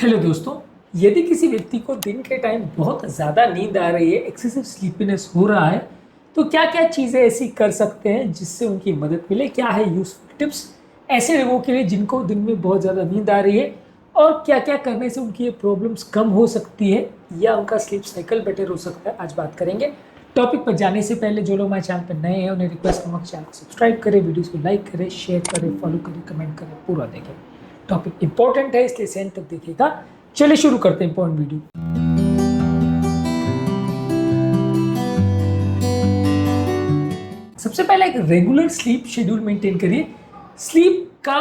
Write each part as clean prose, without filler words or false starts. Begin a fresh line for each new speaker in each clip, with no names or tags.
Hello दोस्तों। यदि किसी व्यक्ति को दिन के टाइम बहुत ज़्यादा नींद आ रही है, एक्सेसिव स्लीपीनेस हो रहा है, तो क्या क्या चीज़ें ऐसी कर सकते हैं जिससे उनकी मदद मिले? क्या है यूजफुल टिप्स ऐसे लोगों के लिए जिनको दिन में बहुत ज़्यादा नींद आ रही है, और क्या क्या करने से उनकी ये प्रॉब्लम्स कम हो सकती है या उनका स्लीप साइकिल बेटर हो सकता है, आज बात करेंगे। टॉपिक पर जाने से पहले जो लोग हमारे चैनल पर नए हैं उन्हें रिक्वेस्ट करूँगा चैनल को सब्सक्राइब करें, वीडियोज़ को लाइक करें, शेयर करें, फॉलो करें, कमेंट करें, पूरा देखें। टॉपिक इंपॉर्टेंट है इसलिए सेंड तक देखिएगा। चलिए शुरू करते हैं इंपॉर्टेंट वीडियो। सबसे पहले एक रेगुलर स्लीप शेड्यूल मेंटेन करिए। स्लीप का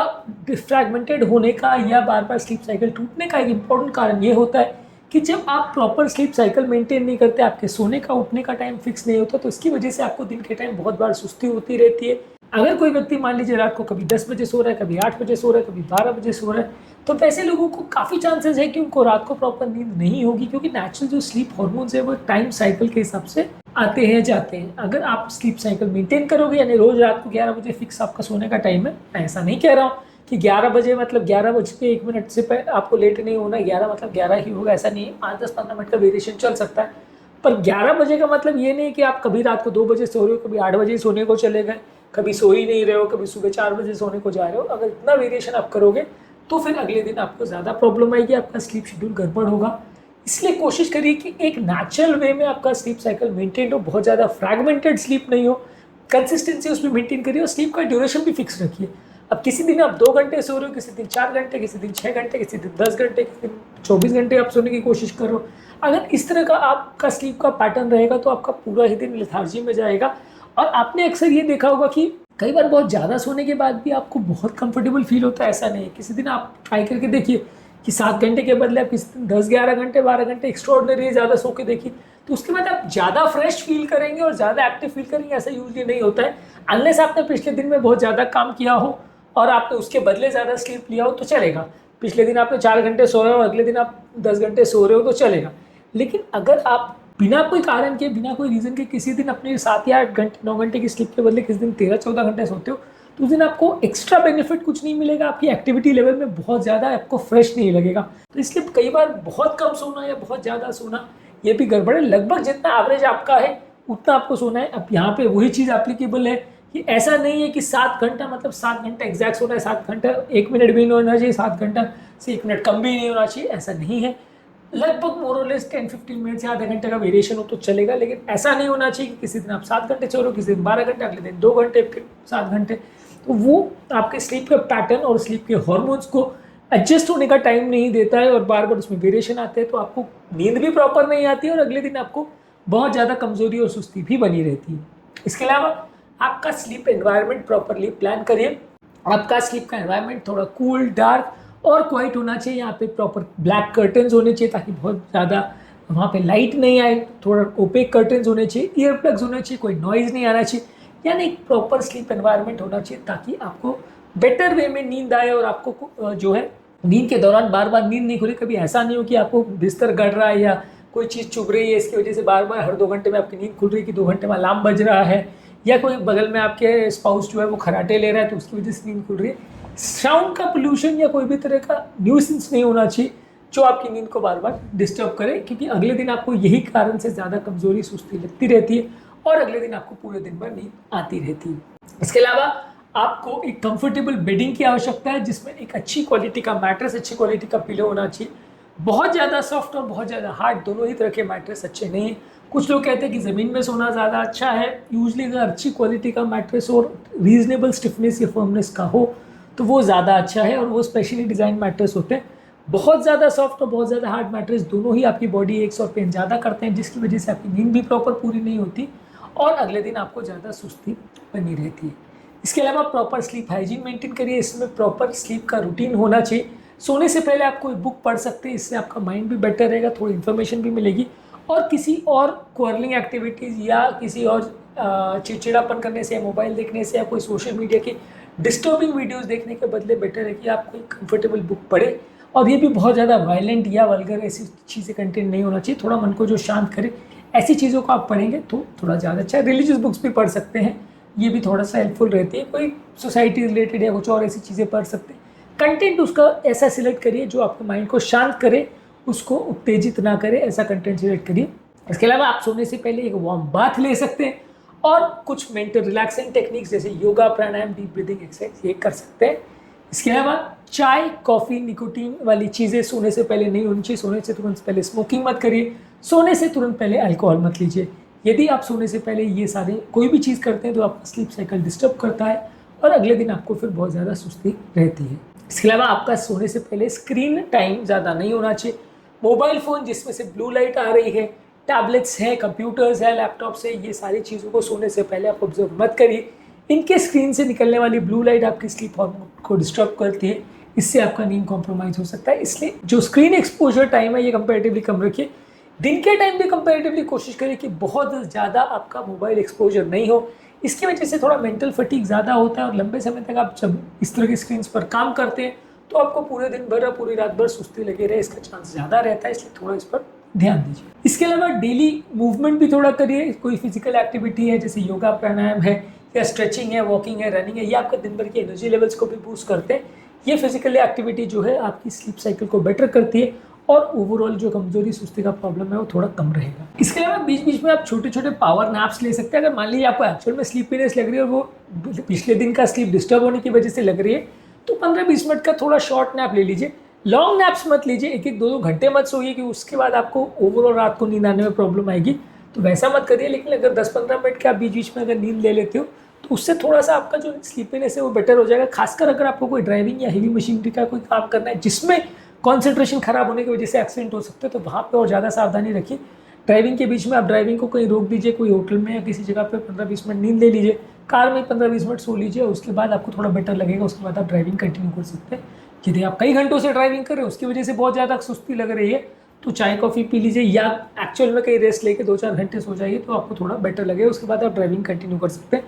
फ्रैगमेंटेड होने का या बार बार स्लीप साइकिल टूटने का एक इंपॉर्टेंट कारण ये होता है कि जब आप प्रॉपर स्लीप साइकिल मेंटेन नहीं करते, आपके सोने का उठने का टाइम फिक्स नहीं होता, तो इसकी वजह से आपको दिन के टाइम बहुत बार सुस्ती होती रहती है। अगर कोई व्यक्ति मान लीजिए रात को कभी 10 बजे सो रहा है, कभी 8 बजे सो रहा है, कभी 12 बजे सो रहा है, तो वैसे लोगों को काफ़ी चांसेस है कि उनको रात को प्रॉपर नींद नहीं होगी, क्योंकि नेचुरल जो स्लीप हॉर्मोन्स है वो टाइम साइकिल के हिसाब से आते हैं जाते हैं। अगर आप स्लीप साइकिल मेंटेन करोगे, यानी रोज रात को 11 बजे फिक्स आपका सोने का टाइम है, मैं ऐसा नहीं कह रहा हूँ कि 11 बजे मतलब 11 बज के 1 मिनट से पहले आपको लेट नहीं होना, 11 मतलब 11 ही होगा, ऐसा नहीं है। 5-10-15 मिनट का वेरिएशन चल सकता है, पर 11 बजे का मतलब ये नहीं कि आप कभी रात को 2 बजे सो रहे हो, कभी 8 बजे सोने को चले गए, कभी सो ही नहीं रहे हो, कभी सुबह 4 बजे सोने को जा रहे हो। अगर इतना वेरिएशन आप करोगे तो फिर अगले दिन आपको ज़्यादा प्रॉब्लम आएगी, आपका स्लीप शेड्यूल गड़बड़ होगा। इसलिए कोशिश करिए कि एक नेचुरल वे में आपका स्लीप साइकिल मेंटेन हो, बहुत ज़्यादा फ्रैगमेंटेड स्लीप नहीं हो, कंसिस्टेंसी उसमें मेंटेन करिए और स्लीप का ड्यूरेशन भी फिक्स रखिए। अब किसी दिन आप 2 घंटे सो रहे हो, किसी दिन 4 घंटे, किसी दिन 6 घंटे, किसी दिन 10 घंटे, किसी दिन 24 घंटे आप सोने की कोशिश कर रहे हो। अगर इस तरह का आपका स्लीप का पैटर्न रहेगा तो आपका पूरा ही दिन लेथार्जी में जाएगा। और आपने अक्सर ये देखा होगा कि कई बार बहुत ज़्यादा सोने के बाद भी आपको बहुत कंफर्टेबल फील होता है, ऐसा नहीं है। किसी दिन आप ट्राई करके देखिए कि 7 घंटे के बदले आप किसी दिन 10-11 घंटे, 12 घंटे एक्स्ट्रॉर्डिनरी ज़्यादा सो के देखिए, तो उसके बाद आप ज़्यादा फ्रेश फील करेंगे और ज़्यादा एक्टिव फील करेंगे। ऐसा यूजली नहीं होता है, अनलेस आपने पिछले दिन में बहुत ज़्यादा काम किया हो और आपने उसके बदले ज़्यादा स्लीप लिया हो तो चलेगा। पिछले दिन आपने 4 घंटे सो रहे हो, अगले दिन आप 10 घंटे सो रहे हो तो चलेगा। लेकिन अगर आप बिना कोई कारण के, बिना कोई रीज़न के किसी दिन अपने 7 या 8 घंटे, 9 घंटे की स्लीप के बदले किसी दिन 13-14 घंटे सोते हो, तो उस दिन आपको एक्स्ट्रा बेनिफिट कुछ नहीं मिलेगा, आपकी एक्टिविटी लेवल में बहुत ज़्यादा आपको फ्रेश नहीं लगेगा। तो इसलिए कई बार बहुत कम सोना या बहुत ज़्यादा सोना ये भी गड़बड़ है। लगभग जितना एवरेज आपका है उतना आपको सोना है। अब यहाँ पे वही चीज़ एप्लीकेबल है कि ऐसा नहीं है कि 7 घंटा मतलब 7 घंटा एग्जैक्ट सोना है, 7 घंटा 1 मिनट भी नहीं होना चाहिए, 7 घंटा से 1 मिनट कम भी नहीं होना चाहिए, ऐसा नहीं है। लगभग मोरलेस 10-15 मिनट से आधे घंटे का वेरिएशन हो तो चलेगा, लेकिन ऐसा नहीं होना चाहिए कि किसी दिन आप 7 घंटे सो रहे हो, किसी दिन 12 घंटे, अगले दिन 2 घंटे, फिर 7 घंटे। तो वो आपके स्लीप के पैटर्न और स्लीप के हॉर्मोन्स को एडजस्ट होने का टाइम नहीं देता है और बार बार उसमें वेरिएशन आते हैं, तो आपको नींद भी प्रॉपर नहीं आती है और अगले दिन आपको बहुत ज़्यादा कमजोरी और सुस्ती भी बनी रहती है। इसके अलावा आपका स्लीप एनवायरनमेंट प्रॉपरली प्लान करिए। आपका स्लीप का एनवायरनमेंट थोड़ा कूल, डार्क और क्वाइट होना चाहिए। यहाँ पे प्रॉपर ब्लैक कर्टन्स होने चाहिए ताकि बहुत ज़्यादा वहाँ पे लाइट नहीं आए, थोड़ा ओपेक कर्टन्स होने चाहिए, ईयर प्लग्स होने चाहिए, कोई नॉइज़ नहीं आना चाहिए, यानी एक प्रॉपर स्लीप एनवायरनमेंट होना चाहिए ताकि आपको बेटर वे में नींद आए और आपको जो है नींद के दौरान बार बार नींद नहीं खुले। कभी ऐसा नहीं हो कि आपको बिस्तर गड़ रहा है या कोई चीज़ चुभ रही है, इसकी वजह से बार बार हर 2 घंटे में आपकी नींद खुल रही है कि 2 घंटे में अलार्म बज रहा है, या कोई बगल में आपके स्पाउस जो है वो खराटे ले रहा है तो उसकी वजह से नींद खुल रही है। साउंड का पोल्यूशन या कोई भी तरह का न्यूसेंस नहीं होना चाहिए जो आपकी नींद को बार बार डिस्टर्ब करे, क्योंकि अगले दिन आपको यही कारण से ज़्यादा कमजोरी, सुस्ती लगती रहती है और अगले दिन आपको पूरे दिन भर नींद आती रहती है। इसके अलावा आपको एक कंफर्टेबल बेडिंग की आवश्यकता है, जिसमें एक अच्छी क्वालिटी का मैट्रेस, अच्छी क्वालिटी का पिलो होना चाहिए। बहुत ज़्यादा सॉफ्ट और बहुत ज़्यादा हार्ड दोनों ही तरह के मैट्रेस अच्छे नहीं हैं। कुछ लोग कहते हैं कि ज़मीन में सोना ज़्यादा अच्छा है। यूजली अगर अच्छी क्वालिटी का मैट्रेस और रीजनेबल स्टिफनेस या फर्मनेस का हो तो वो ज़्यादा अच्छा है, और वो स्पेशली डिज़ाइन मैट्रेस होते हैं। बहुत ज़्यादा सॉफ्ट और बहुत ज़्यादा हार्ड मैट्रेस दोनों ही आपकी बॉडी एक्स और पेन ज़्यादा करते हैं, जिसकी वजह से आपकी नींद भी प्रॉपर पूरी नहीं होती और अगले दिन आपको ज़्यादा सुस्ती बनी रहती है। इसके अलावा प्रॉपर स्लीप हाइजीन मेंटेन करिए। इसमें प्रॉपर स्लीप का रूटीन होना चाहिए। सोने से पहले आप कोई बुक पढ़ सकते हैं, इससे आपका माइंड भी बेटर रहेगा, थोड़ी इन्फॉर्मेशन भी मिलेगी, और किसी और क्वर्लिंग एक्टिविटीज़ या किसी और चिड़चिड़ापन करने से या मोबाइल देखने से या कोई सोशल मीडिया की डिस्टर्बिंग वीडियोस देखने के बदले बेटर है कि आप कोई कंफर्टेबल बुक पढ़ें। और ये भी बहुत ज़्यादा वायलेंट या वल्गर ऐसी चीज़ें कंटेंट नहीं होना चाहिए, थोड़ा मन को जो शांत करे ऐसी चीज़ों को आप पढ़ेंगे तो थोड़ा ज़्यादा अच्छा है। रिलीजियस बुक्स भी पढ़ सकते हैं, ये भी थोड़ा सा हेल्पफुल रहती है। कोई सोसाइटी रिलेटेड या कुछ और ऐसी चीज़ें पढ़ सकते हैं। कंटेंट उसका ऐसा सिलेक्ट करिए जो आपके माइंड को शांत करे, उसको उत्तेजित ना करे, ऐसा कंटेंट सिलेक्ट करिए। इसके अलावा आप सोने से पहले एक वार्म बाथ ले सकते हैं और कुछ मेंटल रिलैक्सिंग टेक्निक्स जैसे योगा, प्राणायाम, डीप ब्रीदिंग एक्सरसाइज ये कर सकते हैं। इसके अलावा चाय, कॉफ़ी, निकोटीन वाली चीज़ें सोने से पहले नहीं होनी चाहिए। सोने से तुरंत पहले स्मोकिंग मत करिए। सोने से तुरंत पहले अल्कोहल मत लीजिए। यदि आप सोने से पहले ये सारे कोई भी चीज़ करते हैं तो आपका स्लीप साइकिल डिस्टर्ब करता है और अगले दिन आपको फिर बहुत ज़्यादा सुस्ती रहती है। इसके अलावा आपका सोने से पहले स्क्रीन टाइम ज़्यादा नहीं होना चाहिए। मोबाइल फ़ोन जिसमें से ब्लू लाइट आ रही है, टैबलेट्स हैं, कंप्यूटर्स हैं, लैपटॉप्स हैं, ये सारी चीज़ों को सोने से पहले आप ऑब्जर्व मत करिए। इनके स्क्रीन से निकलने वाली ब्लू लाइट आपकी स्लीप हार्मोन को डिस्टर्ब करती है, इससे आपका नींद कॉम्प्रोमाइज़ हो सकता है। इसलिए जो स्क्रीन एक्सपोजर टाइम है ये कंपैरेटिवली कम रखिए। दिन के टाइम भी कंपैरेटिवली कोशिश करिए कि बहुत ज़्यादा आपका मोबाइल एक्सपोजर नहीं हो। इसकी वजह से थोड़ा मेंटल फटीग ज़्यादा होता है और लंबे समय तक आप जब इस तरह की स्क्रीन्स पर काम करते हैं तो आपको पूरे दिन भर और पूरी रात भर सुस्ती लगे रहे, इसका चांस ज़्यादा रहता है, इसलिए थोड़ा इस पर ध्यान दीजिए। इसके अलावा डेली मूवमेंट भी थोड़ा करिए। कोई फिजिकल एक्टिविटी है जैसे योगा, प्राणायाम है या स्ट्रेचिंग है, वॉकिंग है, रनिंग है, ये आपके दिन भर की एनर्जी लेवल्स को भी बूस्ट करते हैं। ये फिजिकल एक्टिविटी जो है आपकी स्लीप साइकिल को बेटर करती है और ओवरऑल जो कमजोरी, सुस्ती का प्रॉब्लम है वो थोड़ा कम रहेगा। इसके अलावा बीच बीच में आप छोटे छोटे पावर नैप्स ले सकते हैं। अगर मान लीजिए आपको एक्चुअल में स्लीपीनेस लग रही है और वो पिछले दिन का स्लीप डिस्टर्ब होने की वजह से लग रही है तो 15-20 मिनट का थोड़ा शॉर्ट नैप ले लीजिए। लॉन्ग नैप्स मत लीजिए, 1-1, 2-2 घंटे मत सोइए कि उसके बाद आपको ओवरऑल रात को नींद आने में प्रॉब्लम आएगी, तो वैसा मत करिए। लेकिन अगर 10-15 मिनट के आप बीच बीच में अगर नींद ले लेते हो तो उससे थोड़ा सा आपका जो स्लीपीनेस है वो बेटर हो जाएगा। खासकर अगर आपको कोई ड्राइविंग या हेवी मशीनरी का कोई काम करना है जिसमें कॉन्सेंट्रेशन खराब होने की वजह से एक्सीडेंट हो सकते हैं तो वहाँ पे और ज़्यादा सावधानी रखिए। ड्राइविंग के बीच में आप ड्राइविंग को कहीं रोक दीजिए, कोई होटल में या किसी जगह पे 15-20 मिनट नींद ले लीजिए, कार में 15-20 मिनट सो लीजिए, उसके बाद आपको थोड़ा बेटर लगेगा। उसके बाद आप ड्राइविंग कंटिन्यू कर सकते हैं। यदि आप कई घंटों से ड्राइविंग कर रहे हो उसकी वजह से बहुत ज़्यादा सुस्ती लग रही है तो चाय कॉफ़ी पी लीजिए या एक्चुअल में कहीं रेस्ट लेके 2-4 घंटे सो जाइए तो आपको थोड़ा बेटर लगेगा। उसके बाद आप ड्राइविंग कंटिन्यू कर सकते हैं।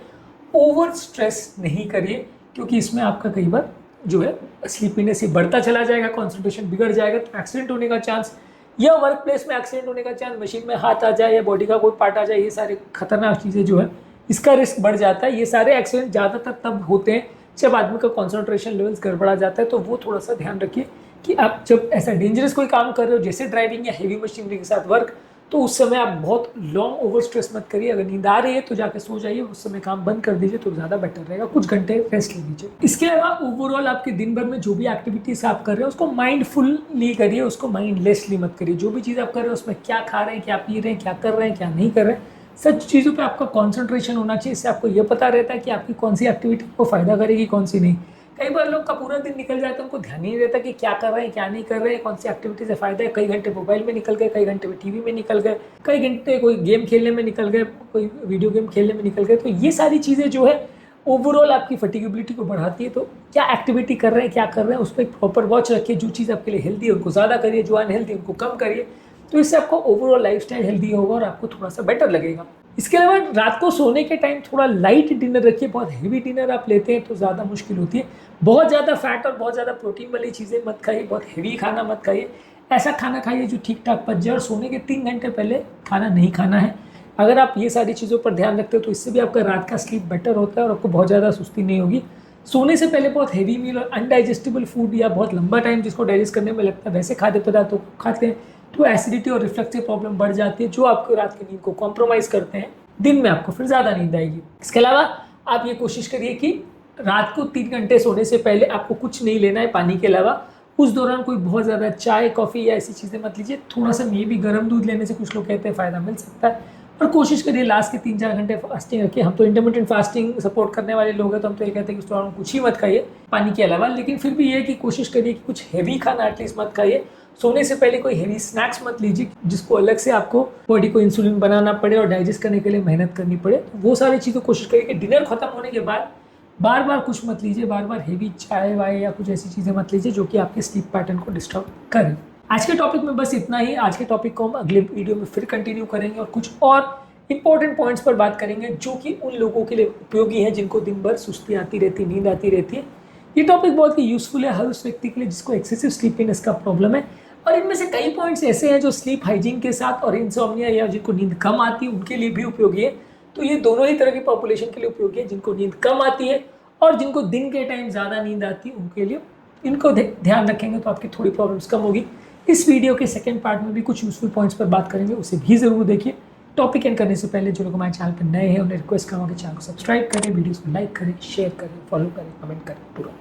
ओवर स्ट्रेस नहीं करिए क्योंकि इसमें आपका कई बार जो है स्लीपीनेस ही बढ़ता चला जाएगा, कॉन्सेंट्रेशन बिगड़ जाएगा तो एक्सीडेंट होने का चांस या वर्क प्लेस में एक्सीडेंट होने का चांस, मशीन में हाथ आ जाए या बॉडी का कोई पार्ट आ जाए, ये सारे खतरनाक चीज़ें जो है इसका रिस्क बढ़ जाता है। ये सारे एक्सीडेंट ज़्यादातर तब होते हैं जब आदमी का कॉन्सेंट्रेशन लेवल्स गड़बड़ा जाता है, तो वो थोड़ा सा ध्यान रखिए कि आप जब ऐसा डेंजरस कोई काम कर रहे हो जैसे ड्राइविंग या हेवी मशीनरी के साथ वर्क, तो उस समय आप बहुत लॉन्ग ओवर स्ट्रेस मत करिए। अगर नींद आ रही है तो जाके सो जाइए, उस समय काम बंद कर दीजिए तो ज़्यादा बेटर रहेगा। कुछ घंटे रेस्ट ले लीजिए। इसके अलावा ओवरऑल आपके दिन भर में जो भी एक्टिविटीज़ आप कर रहे हैं उसको माइंडफुली करिए, उसको माइंडलेसली मत करिए। जो भी चीज़ आप कर रहे हैं उसमें क्या खा रहे हैं, क्या पी रहे हैं, क्या कर रहे हैं, क्या नहीं कर रहे हैं, सच चीज़ों पे आपका कॉन्सेंट्रेशन होना चाहिए। इससे आपको ये पता रहता है कि आपकी कौन सी एक्टिविटी को फ़ायदा करेगी, कौन सी नहीं। कई बार लोग का पूरा दिन निकल जाता है, उनको ध्यान ही नहीं रहता कि क्या कर रहे हैं, क्या नहीं कर रहे हैं, कौन सी एक्टिविटी से फ़ायदा है। कई घंटे मोबाइल में निकल गए, कई घंटे टीवी में निकल गए, कई घंटे कोई गेम खेलने में निकल गए, कोई वीडियो गेम खेलने में निकल गए। तो ये सारी चीज़ें जो है ओवरऑल आपकी फटीगेबिलिटी को बढ़ाती है। तो क्या एक्टिविटी कर रहे हैं, क्या कर रहे हैं, उस पर एक प्रॉपर वॉच रखिए। जो चीज़ आपके लिए हेल्दी है उनको ज़्यादा करिए, जो अनहेल्दी उनको कम करिए। तो इससे आपका ओवरऑल लाइफस्टाइल हेल्दी होगा और आपको थोड़ा सा बेटर लगेगा। इसके अलावा रात को सोने के टाइम थोड़ा लाइट डिनर रखिए। बहुत हेवी डिनर आप लेते हैं तो ज़्यादा मुश्किल होती है। बहुत ज़्यादा फैट और बहुत ज़्यादा प्रोटीन वाली चीज़ें मत खाइए, बहुत हेवी खाना मत खाइए। ऐसा खाना खाइए जो ठीक ठाक पच जाए और सोने के 3 घंटे पहले खाना नहीं खाना है। अगर आप ये सारी चीज़ों पर ध्यान रखते हो तो इससे भी आपका रात का स्लीप बेटर होता है और आपको बहुत ज़्यादा सुस्ती नहीं होगी। सोने से पहले बहुत हेवी मील और अनडाइजेस्टेबल फूड या बहुत लंबा टाइम जिसको डाइजेस्ट करने में लगता है वैसे खाद्य पदार्थों को खाते हैं तो एसिडिटी और रिफ्लक्स की प्रॉब्लम बढ़ जाती है, जो आपको रात की नींद को कॉम्प्रोमाइज़ करते हैं। दिन में आपको फिर ज़्यादा नींद आएगी। इसके अलावा आप ये कोशिश करिए कि रात को 3 घंटे सोने से पहले आपको कुछ नहीं लेना है पानी के अलावा। उस दौरान कोई बहुत ज़्यादा चाय, कॉफ़ी या ऐसी चीज़ें मत लीजिए। थोड़ा सा मे भी गर्म दूध लेने से कुछ लोग कहते हैं फ़ायदा मिल सकता है। और कोशिश करिए लास्ट के 3-4 घंटे फास्टिंग रखिए। हम तो इंटरमिटेंट फास्टिंग सपोर्ट करने वाले लोग हैं तो हम तो ये कहते हैं कि उस दौरान कुछ ही मत खाइए पानी के अलावा। लेकिन फिर भी ये कि कोशिश करिए कि कुछ हेवी खाना एटलीस्ट मत खाइए। सोने से पहले कोई हेवी स्नैक्स मत लीजिए जिसको अलग से आपको बॉडी को इंसुलिन बनाना पड़े और डाइजेस्ट करने के लिए मेहनत करनी पड़े। तो वो सारी चीज़ें कोशिश करिए कि डिनर खत्म होने के बाद बार बार कुछ मत लीजिए, बार बार हेवी चाय वाय या कुछ ऐसी चीज़ें मत लीजिए जो कि आपके स्लीप पैटर्न को डिस्टर्ब करें। आज के टॉपिक में बस इतना ही। आज के टॉपिक को हम अगले वीडियो में फिर कंटिन्यू करेंगे और कुछ और इंपॉर्टेंट पॉइंट्स पर बात करेंगे जो कि उन लोगों के लिए उपयोगी है जिनको दिन भर सुस्ती आती रहती है, नींद आती रहती है। ये टॉपिक बहुत ही यूजफुल है हर उस व्यक्ति के लिए जिसको एक्सेसिव स्लीपीनेस का प्रॉब्लम है। और इनमें से कई पॉइंट्स ऐसे हैं जो स्लीप हाइजीन के साथ और इंसोम्निया या जिनको नींद कम आती है उनके लिए भी उपयोगी है। तो ये दोनों ही तरह की पॉपुलेशन के लिए उपयोगी है, जिनको नींद कम आती है और जिनको दिन के टाइम ज़्यादा नींद आती है उनके लिए इनको ध्यान रखेंगे तो आपकी थोड़ी प्रॉब्लम्स कम होगी। इस वीडियो के सेकंड पार्ट में भी कुछ यूजफुल पॉइंट्स पर बात करेंगे, उसे भी ज़रूर देखिए। टॉपिक एंड करने से पहले जो लोग हमारे चैनल पर नए हैं उन्हें रिक्वेस्ट करूँगा कि चैनल को सब्सक्राइब करें, वीडियोस को लाइक करें, शेयर करें, फॉलो करें, कमेंट करें पूरा।